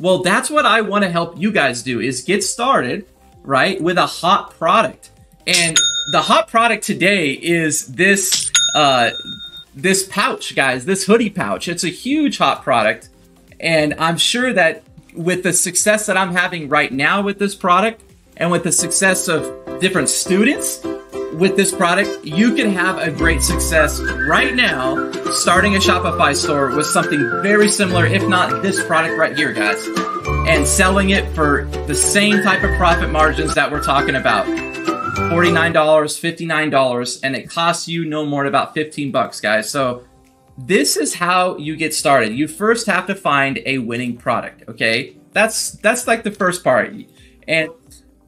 Well, that's what I want to help you guys do, is get started, right, with a hot product. And the hot product today is this this pouch, guys, this hoodie pouch. It's a huge hot product. And I'm sure that with the success that I'm having right now with this product, and with the success of different students with this product, you can have a great success right now starting a Shopify store with something very similar, if not this product right here, guys, and selling it for the same type of profit margins that we're talking about. $49, $59, and it costs you no more than about 15 bucks, guys. So this is how you get started. You first have to find a winning product, okay? That's like the first part. And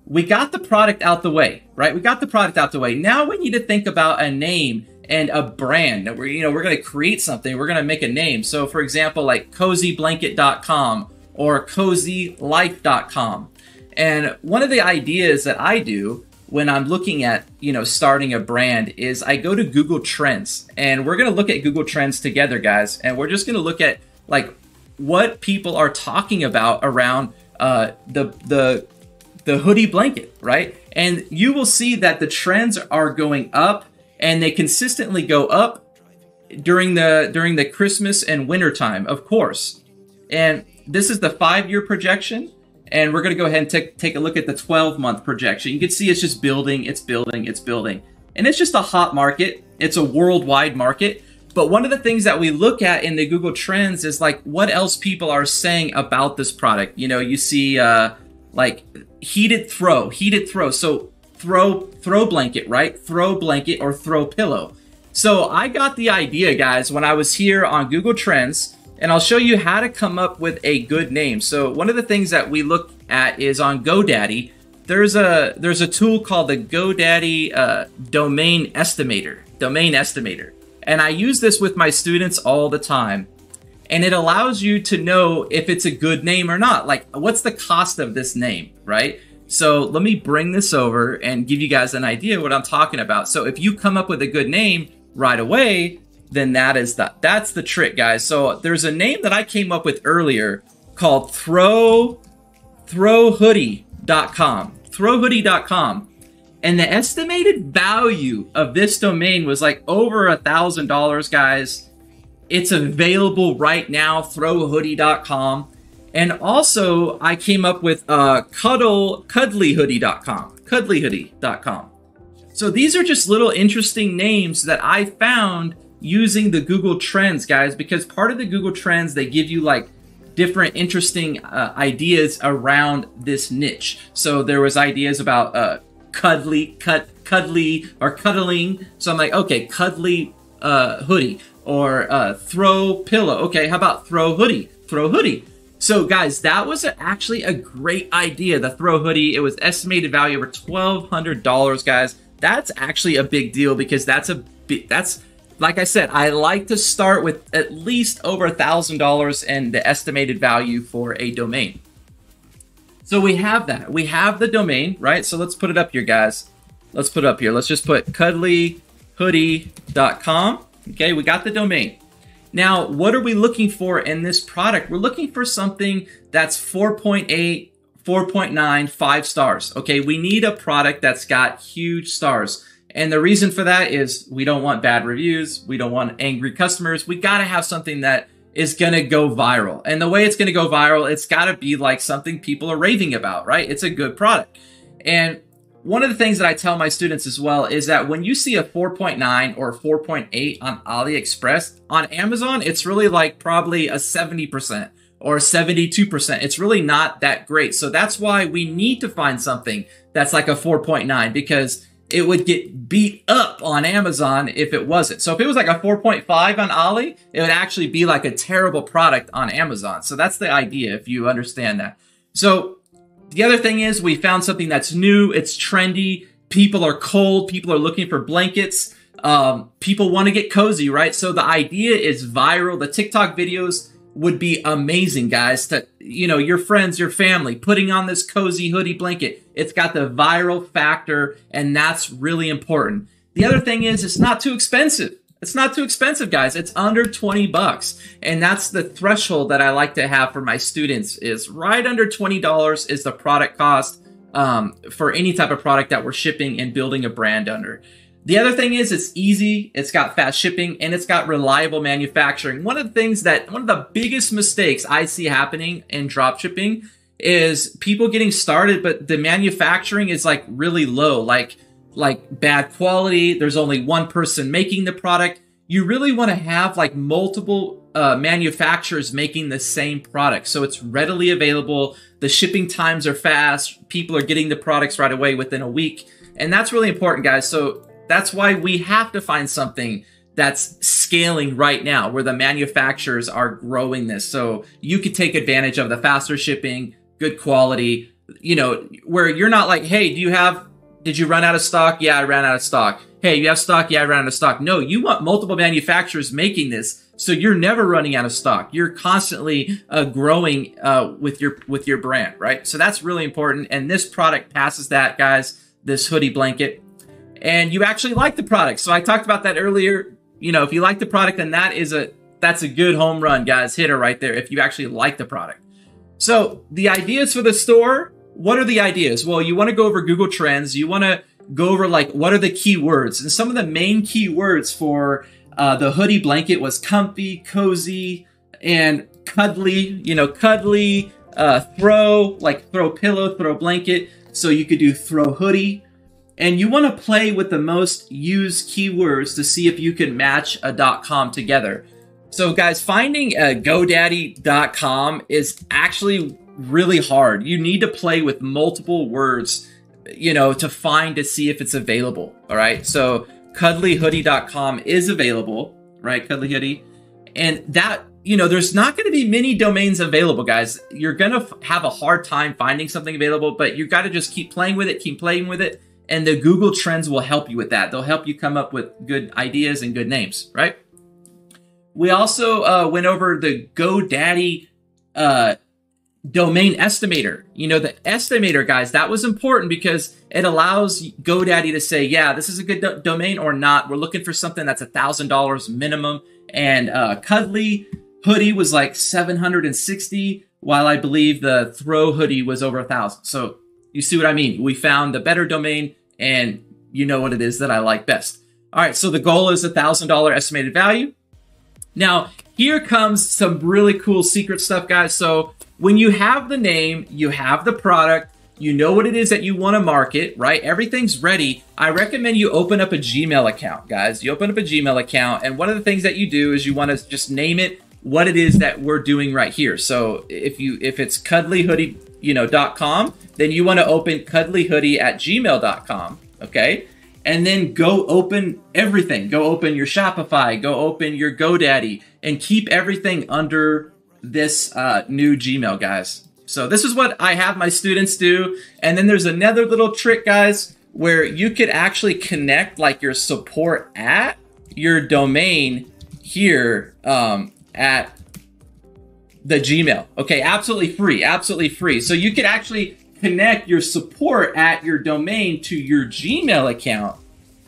we got the product out the way, right? We got the product out the way. Now we need to think about a name and a brand. We're going to create something. We're going to make a name. So for example, like cozyblanket.com or cozylife.com. And one of the ideas that I do when I'm looking at, starting a brand is I go to Google Trends, and we're going to look at Google Trends together, guys. And we're just going to look at like what people are talking about around the hoodie blanket, right? And you will see that the trends are going up, and they consistently go up during the Christmas and winter time, of course. And this is the 5-year projection. And we're going to go ahead and take a look at the 12-month projection. You can see it's just building, it's building, it's building. And it's just a hot market. It's a worldwide market. But one of the things that we look at in the Google Trends is like what else people are saying about this product. You see like heated throw. So throw blanket, right? Throw blanket or throw pillow. So I got the idea, guys, when I was here on Google Trends. And I'll show you how to come up with a good name. So one of the things that we look at is on GoDaddy. There's a tool called the GoDaddy domain estimator. And I use this with my students all the time. And it allows you to know if it's a good name or not. Like, what's the cost of this name, right? So let me bring this over and give you guys an idea what I'm talking about. So if you come up with a good name right away, then that's the trick, guys. So there's a name that I came up with earlier called throwhoodie.com. And the estimated value of this domain was like over $1,000, guys. It's available right now, throwhoodie.com. And also I came up with cuddlyhoodie.com. So these are just little interesting names that I found using the Google Trends, guys, because part of the Google Trends, they give you like different interesting ideas around this niche. So there was ideas about cuddly or cuddling. So I'm like, okay, cuddly hoodie or throw pillow. Okay, how about throw hoodie? So guys, that was actually a great idea, the throw hoodie. It was estimated value over $1,200, guys. That's actually a big deal because that's like I said, I like to start with at least over $1,000 and the estimated value for a domain. So we have that. We have the domain, right? So let's put it up here, guys. Let's put it up here. Let's just put cuddlyhoodie.com. Okay, we got the domain. Now, what are we looking for in this product? We're looking for something that's 4.8, 4.9, 5 stars. Okay, we need a product that's got huge stars. And the reason for that is we don't want bad reviews. We don't want angry customers. We got to have something that is going to go viral. And the way it's going to go viral, it's got to be like something people are raving about, right? It's a good product. And one of the things that I tell my students as well is that when you see a 4.9 or 4.8 on AliExpress, on Amazon, it's really like probably a 70% or 72%. It's really not that great. So that's why we need to find something that's like a 4.9 because it would get beat up on Amazon if it wasn't. So if it was like a 4.5 on Ali, it would actually be like a terrible product on Amazon. So that's the idea, if you understand that. So the other thing is we found something that's new, it's trendy, people are cold, people are looking for blankets, people want to get cozy, right? So the idea is viral. The TikTok videos would be amazing, guys, to, your friends, your family, putting on this cozy hoodie blanket. It's got the viral factor, and that's really important. The other thing is it's not too expensive. It's not too expensive, guys. It's under 20 bucks. And that's the threshold that I like to have for my students, is right under $20 is the product cost for any type of product that we're shipping and building a brand under. The other thing is it's easy, it's got fast shipping, and it's got reliable manufacturing. One of the biggest mistakes I see happening in dropshipping is people getting started, but the manufacturing is like really low, like bad quality. There's only one person making the product. You really want to have like multiple manufacturers making the same product, so it's readily available. The shipping times are fast. People are getting the products right away within a week. And that's really important, guys. So that's why we have to find something that's scaling right now, where the manufacturers are growing this. So you could take advantage of the faster shipping, good quality, you know, where you're not like, hey, did you run out of stock? Yeah, I ran out of stock. Hey, you have stock? Yeah, I ran out of stock. No, you want multiple manufacturers making this, so you're never running out of stock. You're constantly growing with your brand, right? So that's really important. And this product passes that, guys, this hoodie blanket. And you actually like the product. So I talked about that earlier. You know, if you like the product, then that's a good home run, guys. Hitter right there if you actually like the product. So the ideas for the store, what are the ideas? Well, you want to go over Google Trends. You want to go over like, what are the keywords? And some of the main keywords for the hoodie blanket was comfy, cozy, and cuddly. You know, cuddly, throw pillow, throw blanket. So you could do throw hoodie. And you want to play with the most used keywords to see if you can match a .com together. So guys, finding a GoDaddy.com is actually really hard. You need to play with multiple words, you know, to see if it's available. All right. So cuddlyhoodie.com is available, right? Cuddly hoodie. And that, you know, there's not going to be many domains available, guys. You're going to have a hard time finding something available, but you got to just keep playing with it. And the Google Trends will help you with that. They'll help you come up with good ideas and good names, right? We also went over the GoDaddy domain estimator. You know, the estimator, guys, that was important because it allows GoDaddy to say, yeah, this is a good domain or not. We're looking for something that's $1,000 minimum. And Cuddly hoodie was like $760, while I believe the throw hoodie was over $1,000. So you see what I mean? We found the better domain, and you know what it is that I like best. All right, so the goal is $1,000 estimated value. Now, here comes some really cool secret stuff, guys. So when you have the name, you have the product, you know what it is that you want to market, right? Everything's ready. I recommend you open up a Gmail account, guys. You open up a Gmail account, and one of the things that you do is you want to just name it what it is that we're doing right here. So if it's cuddlyhoodie, .com, then you want to open cuddlyhoodie@gmail.com, okay? And then go open everything. Go open your Shopify, go open your GoDaddy, and keep everything under this new Gmail, guys. So this is what I have my students do. And then there's another little trick, guys, where you could actually connect like your support at your domain here at the Gmail. Okay, absolutely free. So you could actually connect your support at your domain to your Gmail account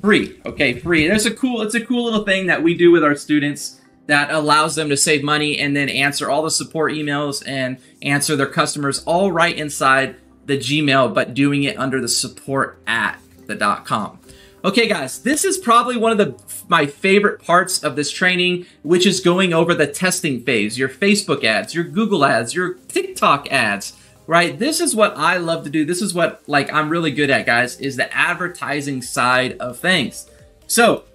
free. Okay, free. It's a cool little thing that we do with our students that allows them to save money and then answer all the support emails and answer their customers all right inside the Gmail, but doing it under the support at the .com. Okay, guys, this is probably one of my favorite parts of this training, which is going over the testing phase, your Facebook ads, your Google ads, your TikTok ads, right? This is what I love to do. This is what I'm really good at, guys, is the advertising side of things. So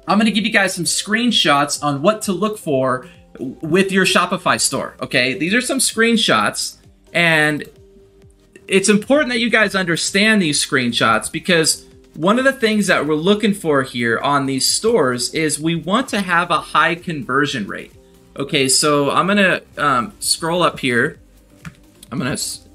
I'm going to give you guys some screenshots on what to look for with your Shopify store, okay? These are some screenshots, and it's important that you guys understand these screenshots because one of the things that we're looking for here on these stores is we want to have a high conversion rate. Okay, so I'm going to scroll up here. I'm going to, so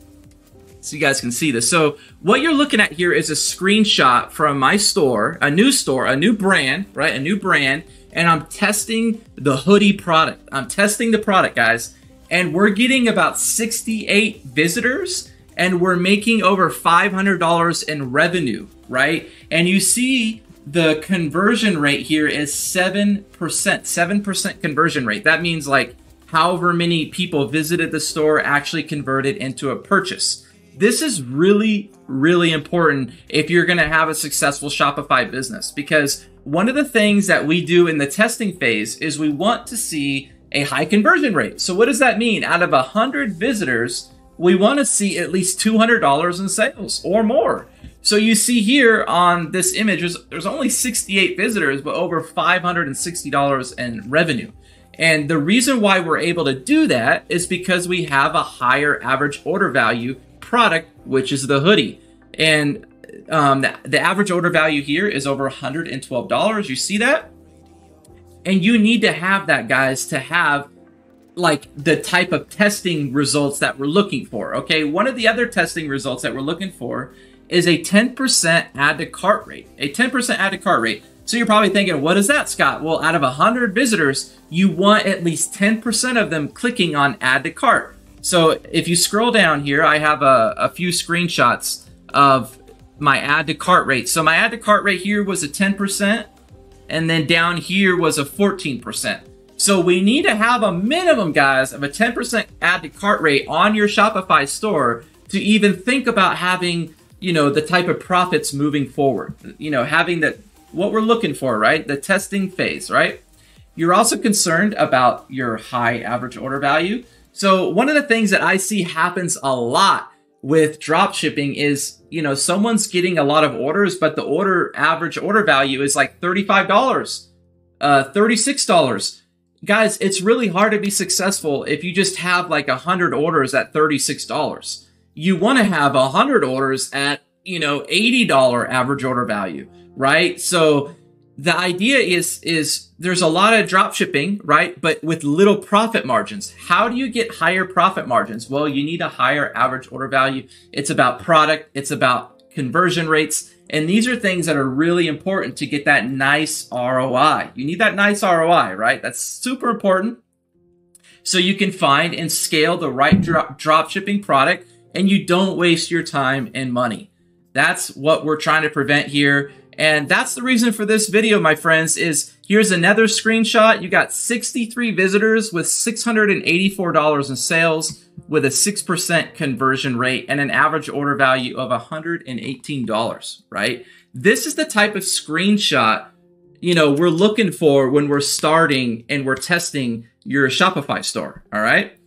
you guys can see this. So what you're looking at here is a screenshot from my store, a new brand, right? A new brand. And I'm testing the hoodie product. I'm testing the product, guys. And we're getting about 68 visitors, and we're making over $500 in revenue, right? And you see the conversion rate here is 7%, 7% conversion rate. That means like however many people visited the store actually converted into a purchase. This is really, really important if you're going to have a successful Shopify business, because one of the things that we do in the testing phase is we want to see a high conversion rate. So what does that mean? Out of 100 visitors, we want to see at least $200 in sales or more. So you see here on this image, there's only 68 visitors, but over $560 in revenue. And the reason why we're able to do that is because we have a higher average order value product, which is the hoodie. And the average order value here is over $112. You see that? And you need to have that, guys, to have like the type of testing results that we're looking for. Okay, one of the other testing results that we're looking for is a 10% add to cart rate. A 10% add to cart rate. So you're probably thinking, what is that, Scott? Well, out of 100 visitors, you want at least 10% of them clicking on add to cart. So if you scroll down here, I have a few screenshots of my add to cart rate. So my add to cart rate here was a 10%, and then down here was a 14%. So we need to have a minimum, guys, of a 10% add to cart rate on your Shopify store to even think about having, you know, the type of profits moving forward. You know, having that, what we're looking for, right? The testing phase, right? You're also concerned about your high average order value. So one of the things that I see happens a lot with drop shipping is, you know, someone's getting a lot of orders, but the average order value is like $35, $36. Guys, it's really hard to be successful if you just have like 100 orders at $36. You want to have 100 orders at, you know, $80 average order value, right? So the idea is there's a lot of drop shipping, right? But with little profit margins. How do you get higher profit margins? Well, you need a higher average order value. It's about product. It's about conversion rates. And these are things that are really important to get that nice ROI. You need that nice ROI, right? That's super important. So you can find and scale the right drop shipping product and you don't waste your time and money. That's what we're trying to prevent here. And that's the reason for this video, my friends, is here's another screenshot. You got 63 visitors with $684 in sales with a 6% conversion rate and an average order value of $118, right? This is the type of screenshot, you know, we're looking for when we're starting and we're testing your Shopify store, all right?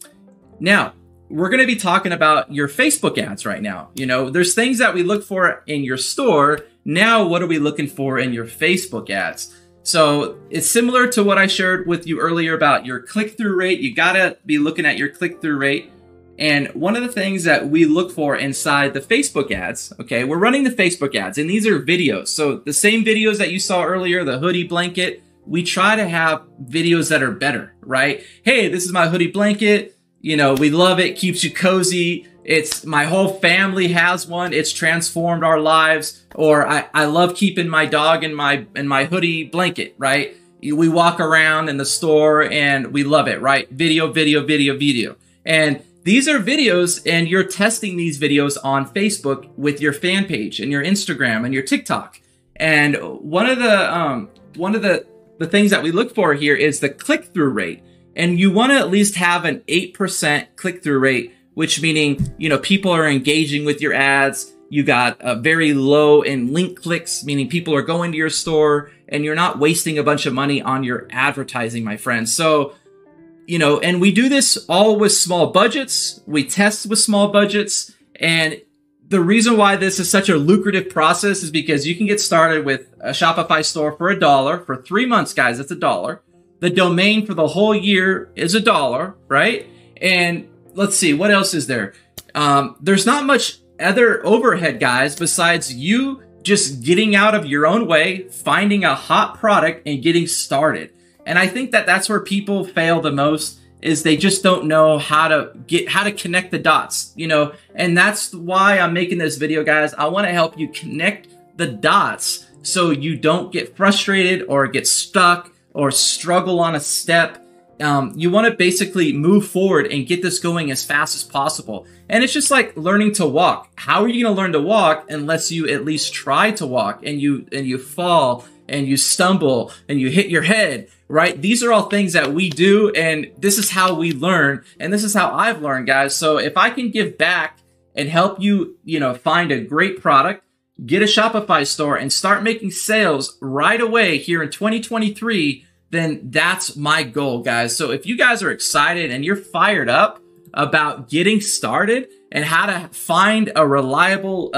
Now, we're going to be talking about your Facebook ads right now. You know, there's things that we look for in your store. Now, what are we looking for in your Facebook ads? So it's similar to what I shared with you earlier about your click-through rate. You got to be looking at your click-through rate. And one of the things that we look for inside the Facebook ads, okay, we're running the Facebook ads, and these are videos. So the same videos that you saw earlier, the hoodie blanket, we try to have videos that are better, right? Hey, this is my hoodie blanket. You know, we love it, keeps you cozy. It's my whole family has one. It's transformed our lives. Or I love keeping my dog in my hoodie blanket, right? We walk around in the store and we love it, right? Video, video, video, video. And these are videos, and you're testing these videos on Facebook with your fan page and your Instagram and your TikTok. And one of the things that we look for here is the click-through rate. And you want to at least have an 8% click-through rate, which meaning, you know, people are engaging with your ads. You got a very low in link clicks, meaning people are going to your store and you're not wasting a bunch of money on your advertising, my friends. So, you know, and we do this all with small budgets. We test with small budgets. And the reason why this is such a lucrative process is because you can get started with a Shopify store for $1 for 3 months, guys. That's $1. The domain for the whole year is $1, right? And let's see, what else is there? There's not much other overhead, guys, besides you just getting out of your own way, finding a hot product and getting started. And I think that that's where people fail the most, is they just don't know how to connect the dots, you know? And that's why I'm making this video, guys. I want to help you connect the dots so you don't get frustrated or get stuck or struggle on a step. you want to basically move forward and get this going as fast as possible. And it's just like learning to walk. How are you going to learn to walk unless you at least try to walk, and you fall and you stumble and you hit your head, right? These are all things that we do, and this is how we learn, and this is how I've learned, guys. So if I can give back and help you, find a great product, get a Shopify store, and start making sales right away here in 2023, then that's my goal, guys. So if you guys are excited and you're fired up about getting started and how to find a reliable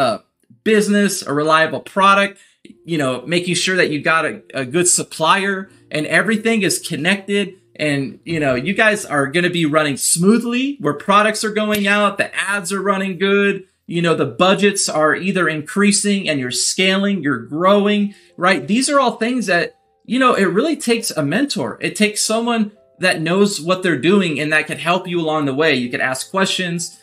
business, a reliable product, making sure that you got a good supplier and everything is connected, and you guys are going to be running smoothly, where products are going out, the ads are running good, the budgets are either increasing and you're scaling, you're growing, right? These are all things that it really takes a mentor. It takes someone that knows what they're doing and that can help you along the way. You can ask questions,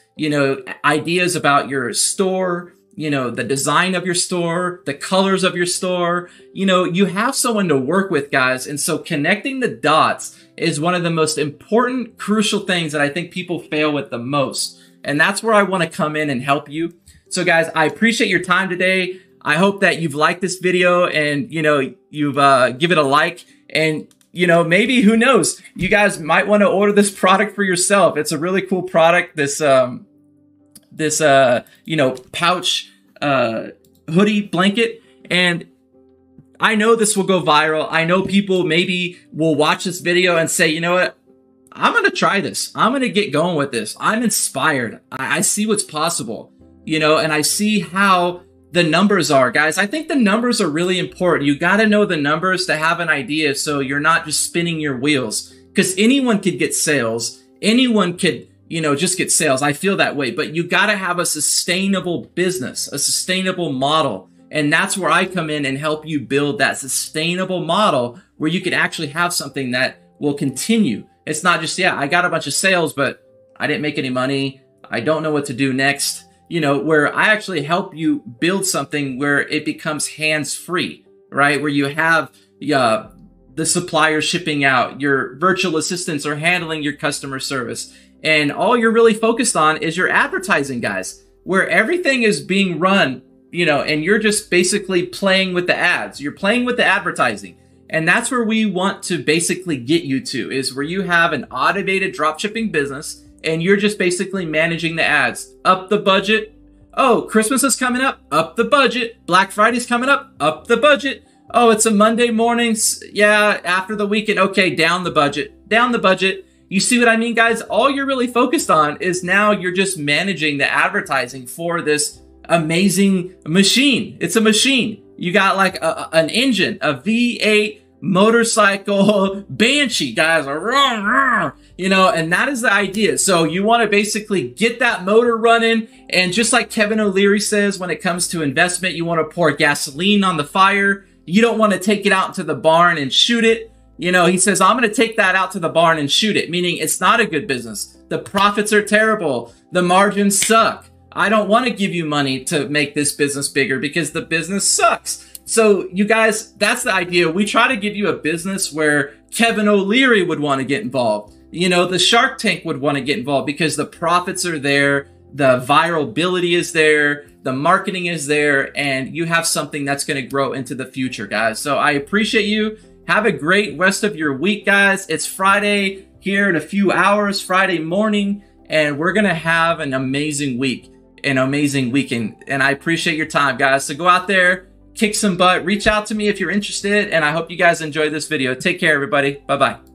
ideas about your store, the design of your store, the colors of your store. You have someone to work with, guys. And so connecting the dots is one of the most important, crucial things that I think people fail with the most. And that's where I want to come in and help you. So guys, I appreciate your time today. I hope that you've liked this video and, you've give it a like, and, maybe, who knows, you guys might want to order this product for yourself. It's a really cool product. This pouch, hoodie blanket. And I know this will go viral. I know people maybe will watch this video and say, you know what? I'm going to try this. I'm going to get going with this. I'm inspired. I see what's possible, and I see how the numbers are, guys. I think the numbers are really important. You got to know the numbers to have an idea, so you're not just spinning your wheels, because anyone could get sales. Anyone could, just get sales. I feel that way, but you got to have a sustainable business, a sustainable model. And that's where I come in and help you build that sustainable model where you can actually have something that will continue. It's not just, I got a bunch of sales, but I didn't make any money. I don't know what to do next. Where I actually help you build something where it becomes hands-free, right? Where you have the supplier shipping out, your virtual assistants are handling your customer service, and all you're really focused on is your advertising, guys, where everything is being run, and you're just basically playing with the ads. You're playing with the advertising. And that's where we want to basically get you to, is where you have an automated dropshipping business and you're just basically managing the ads. Up the budget. Oh, Christmas is coming up the budget. Black Friday's coming up the budget. Oh, it's a Monday morning. Yeah, after the weekend. Okay, down the budget. You see what I mean, guys? All you're really focused on is now you're just managing the advertising for this amazing machine. It's a machine. You got like an engine, a V8 motorcycle Banshee, guys, and that is the idea. So you want to basically get that motor running, and just like Kevin O'Leary says, when it comes to investment, you want to pour gasoline on the fire. You don't want to take it out to the barn and shoot it. He says, I'm going to take that out to the barn and shoot it, meaning it's not a good business. The profits are terrible. The margins suck. I don't want to give you money to make this business bigger because the business sucks. So you guys, that's the idea. We try to give you a business where Kevin O'Leary would want to get involved. The Shark Tank would want to get involved because the profits are there, the virality is there, the marketing is there, and you have something that's going to grow into the future, guys. So I appreciate you. Have a great rest of your week, guys. It's Friday here in a few hours, Friday morning, and we're going to have an amazing week, an amazing weekend. And I appreciate your time, guys. So go out there, kick some butt, reach out to me if you're interested, and I hope you guys enjoyed this video. Take care, everybody. Bye-bye.